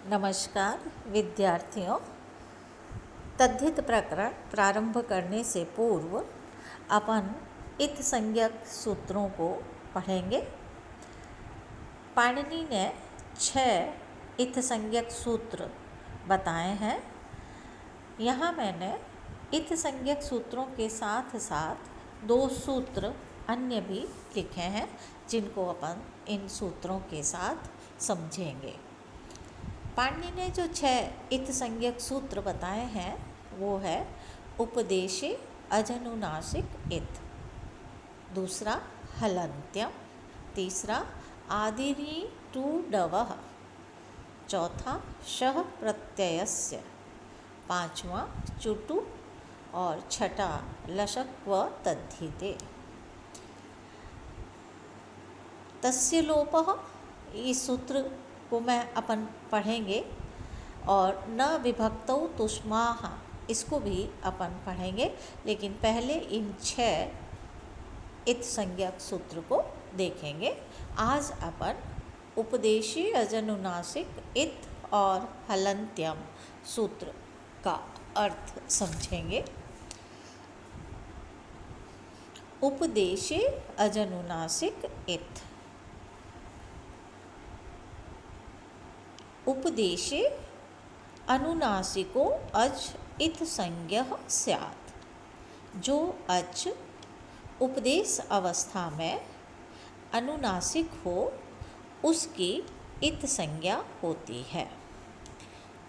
नमस्कार विद्यार्थियों। तद्धित प्रकरण प्रारंभ करने से पूर्व अपन इत संज्ञक सूत्रों को पढ़ेंगे। पाणिनि ने 6 इत संज्ञक सूत्र बताए हैं। यहाँ मैंने इत संज्ञक सूत्रों के साथ साथ 2 सूत्र अन्य भी लिखे हैं जिनको अपन इन सूत्रों के साथ समझेंगे। पाणिनि ने जो 6 इत संज्ञक सूत्र बताए हैं वो है उपदेशे अजनुनासिक इत, दूसरा हलन्त्यम, तीसरा आदिरि टू डवः, चौथा शः प्रत्ययस्य, पांचवा चुटु और छठा लशक्व तद्धिते। तस्य लोपः, इस सूत्र को मैं अपन पढ़ेंगे, और न विभक्तौ तुष्माः, इसको भी अपन पढ़ेंगे। लेकिन पहले इन 6 इत संज्ञक सूत्र को देखेंगे। आज अपन उपदेशी अजनुनासिक इत और हलन्त्यम सूत्र का अर्थ समझेंगे। उपदेशे अजनुनासिक इत, उपदेशे अनुनासिको अच इत संज्ञः स्यात्, जो अच उपदेश अवस्था में अनुनासिक हो उसकी इत संज्ञा होती है।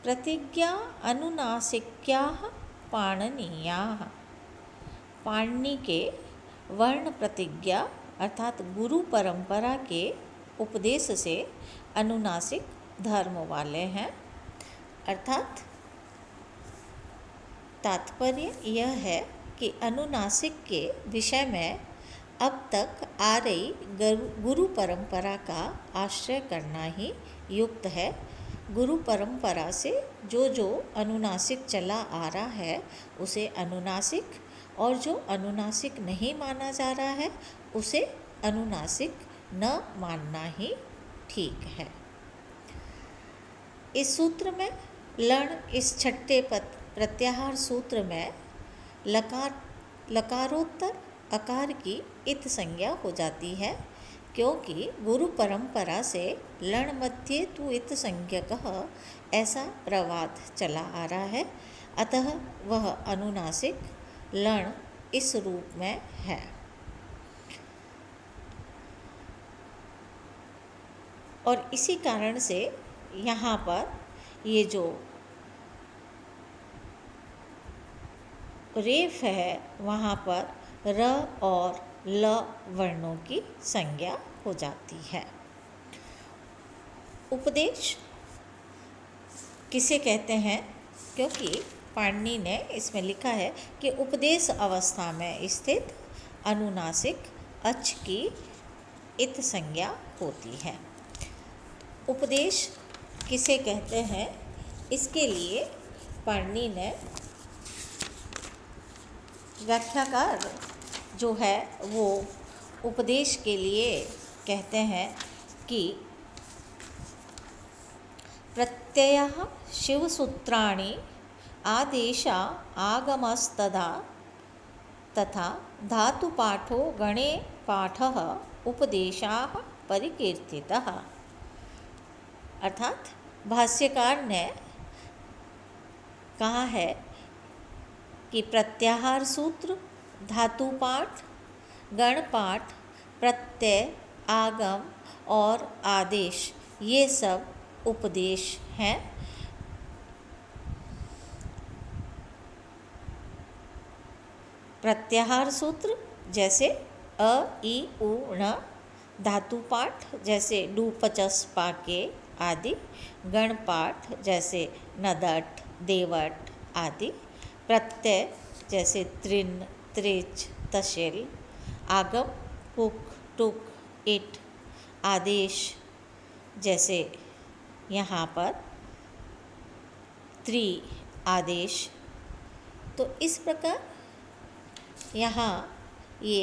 प्रतिज्ञा अनुनासिक्याः पाणिनीयाः, पाणिनि के वर्ण प्रतिज्ञा अर्थात गुरु परंपरा के उपदेश से अनुनासिक धर्म वाले हैं। अर्थात तात्पर्य यह है कि अनुनासिक के विषय में अब तक आ रही गुरु परंपरा का आश्रय करना ही युक्त है। गुरु परंपरा से जो अनुनासिक चला आ रहा है उसे अनुनासिक, और जो अनुनासिक नहीं माना जा रहा है उसे अनुनासिक न मानना ही ठीक है। इस सूत्र में लण, इस छठे प्रत्याहार सूत्र में लकारोत्तर अकार की इत संज्ञा हो जाती है, क्योंकि गुरु परंपरा से लण मध्ये तु इत संज्ञकः ऐसा प्रवाद चला आ रहा है। अतः वह अनुनासिक लण इस रूप में है। और इसी कारण से यहाँ पर ये जो रेफ है वहाँ पर र और ल वर्णों की संज्ञा हो जाती है। उपदेश किसे कहते हैं? क्योंकि पाणिनि ने इसमें लिखा है कि उपदेश अवस्था में स्थित अनुनासिक अच की इत संज्ञा होती है। उपदेश किसे कहते हैं, इसके लिए पाणिनि ने व्याख्याकार जो है वो उपदेश के लिए कहते हैं कि प्रत्ययः शिवसूत्राणि आदेशा आगमस्तदा तथा धातुपाठो गणे पाठः उपदेशाः परिकीर्तितः। अर्थात भाष्यकार ने कहा है कि प्रत्याहार सूत्र, धातुपाठ, गणपाठ, प्रत्यय, आगम और आदेश ये सब उपदेश हैं। प्रत्याहार सूत्र जैसे अ, इ, उ, ण, धातुपाठ जैसे डू, पचस, पाके आदि, गणपाठ जैसे नदट, देवट आदि, प्रत्यय जैसे त्रिन, त्रिच, तशिल, आगम पुक, टुक, इट, आदेश जैसे यहाँ पर त्रि आदेश। तो इस प्रकार यहाँ ये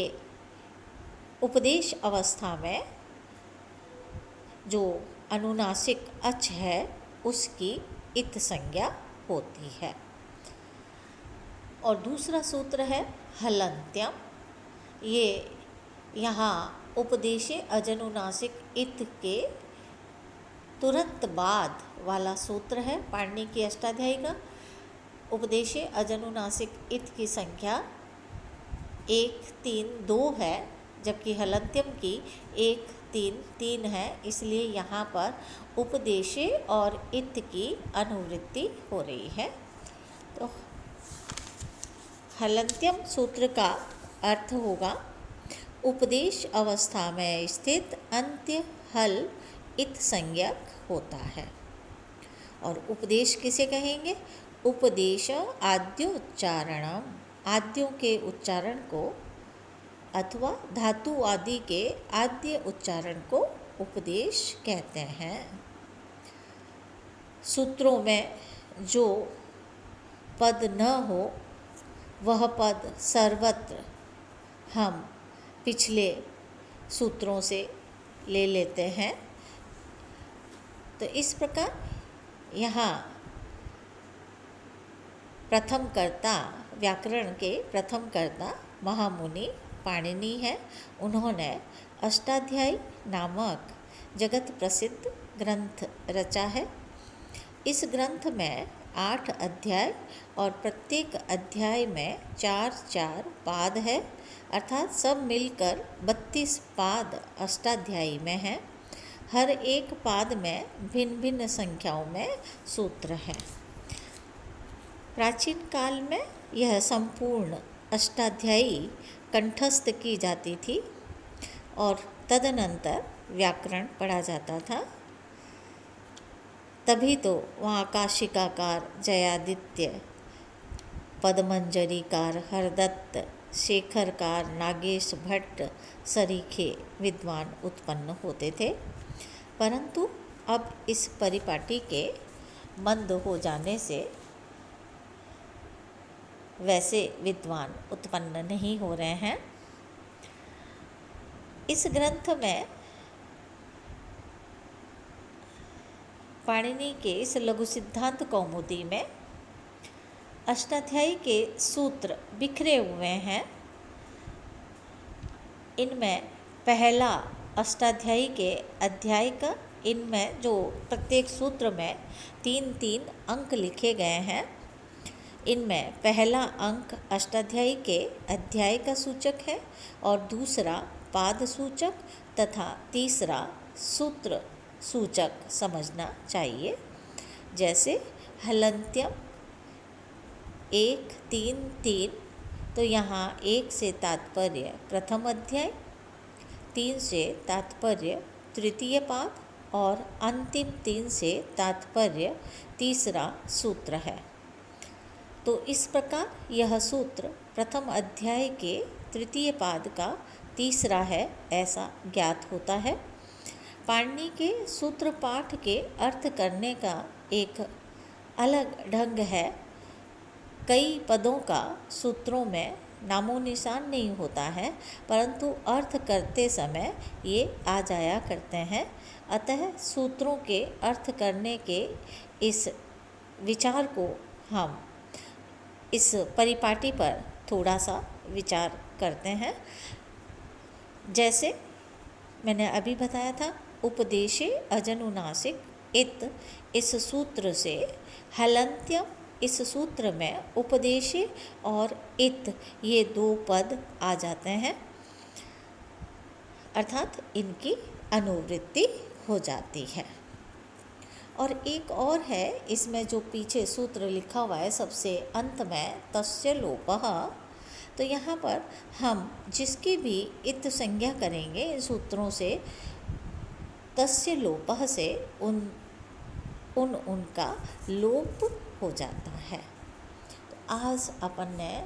उपदेश अवस्था में जो अनुनासिक अच है उसकी इत संज्ञा होती है। और दूसरा सूत्र है हलन्त्यम। ये यहाँ उपदेशे अजनुनासिक इत के तुरंत बाद वाला सूत्र है पाणिनि की अष्टाध्यायी का। उपदेशे अजनुनासिक इत की संख्या 1 3 2 है, जबकि हलन्त्यम की 1 3 3 है। इसलिए यहाँ पर उपदेशे और इत की अनुवृत्ति हो रही है। तो हलन्त्यम सूत्र का अर्थ होगा उपदेश अवस्था में स्थित अंत्य हल इत संज्ञक होता है। और उपदेश किसे कहेंगे? उपदेश आद्योच्चारणम, आद्यों के उच्चारण को अथवा धातु आदि के आद्य उच्चारण को उपदेश कहते हैं। सूत्रों में जो पद न हो वह पद सर्वत्र हम पिछले सूत्रों से ले लेते हैं। तो इस प्रकार यहाँ प्रथम कर्ता, व्याकरण के प्रथम कर्ता महामुनि पाणिनि है। उन्होंने अष्टाध्यायी नामक जगत प्रसिद्ध ग्रंथ रचा है। इस ग्रंथ में 8 अध्याय और प्रत्येक अध्याय में 4-4 पाद है, अर्थात सब मिलकर 32 पाद अष्टाध्यायी में हैं। हर एक पाद में भिन्न भिन्न संख्याओं में सूत्र हैं। प्राचीन काल में यह संपूर्ण अष्टाध्यायी कंठस्थ की जाती थी और तदनंतर व्याकरण पढ़ा जाता था। तभी तो वहाँ काशिकाकार जयादित्य, पदमंजरीकार हरदत्त, शेखरकार नागेश भट्ट सरीखे विद्वान उत्पन्न होते थे। परंतु अब इस परिपाटी के मंद हो जाने से वैसे विद्वान उत्पन्न नहीं हो रहे हैं। इस ग्रंथ में पाणिनि के इस लघु सिद्धांत कौमुदी में अष्टाध्यायी के सूत्र बिखरे हुए हैं। इनमें पहला अष्टाध्यायी के अध्याय का, इनमें जो प्रत्येक सूत्र में 3-3 अंक लिखे गए हैं, इनमें पहला अंक अष्टाध्यायी के अध्याय का सूचक है और दूसरा पाद सूचक तथा तीसरा सूत्र सूचक समझना चाहिए। जैसे हलन्त्यम 1 3 3, तो यहाँ 1 से तात्पर्य प्रथम अध्याय, 3 से तात्पर्य तृतीय पाद और अंतिम 3 से तात्पर्य तीसरा सूत्र है। तो इस प्रकार यह सूत्र प्रथम अध्याय के तृतीय पाद का तीसरा है, ऐसा ज्ञात होता है। पाणिनि के सूत्र पाठ के अर्थ करने का एक अलग ढंग है। कई पदों का सूत्रों में नामो निशान नहीं होता है, परंतु अर्थ करते समय ये आ जाया करते हैं। अतः सूत्रों के अर्थ करने के इस विचार को हम इस परिपाटी पर थोड़ा सा विचार करते हैं। जैसे मैंने अभी बताया था, उपदेशे अजनुनासिक इत, इस सूत्र से हलन्त्यम, इस सूत्र में उपदेशे और इत ये 2 पद आ जाते हैं, अर्थात इनकी अनुवृत्ति हो जाती है। और एक और है, इसमें जो पीछे सूत्र लिखा हुआ है सबसे अंत में, तस्य लोपः, तो यहाँ पर हम जिसकी भी इत संज्ञा करेंगे इन सूत्रों से, तस्य लोपः से उनका लोप हो जाता है। तो आज अपन ने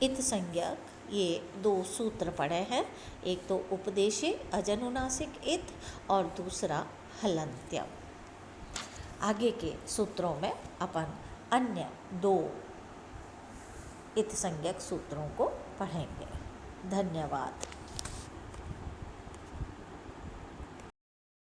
इत संज्ञक ये 2 सूत्र पढ़े हैं। एक तो उपदेशे अजनुनासिक इत और दूसरा हलन्त्यम। आगे के सूत्रों में अपन अन्य 2 इत संज्ञक सूत्रों को पढ़ेंगे। धन्यवाद।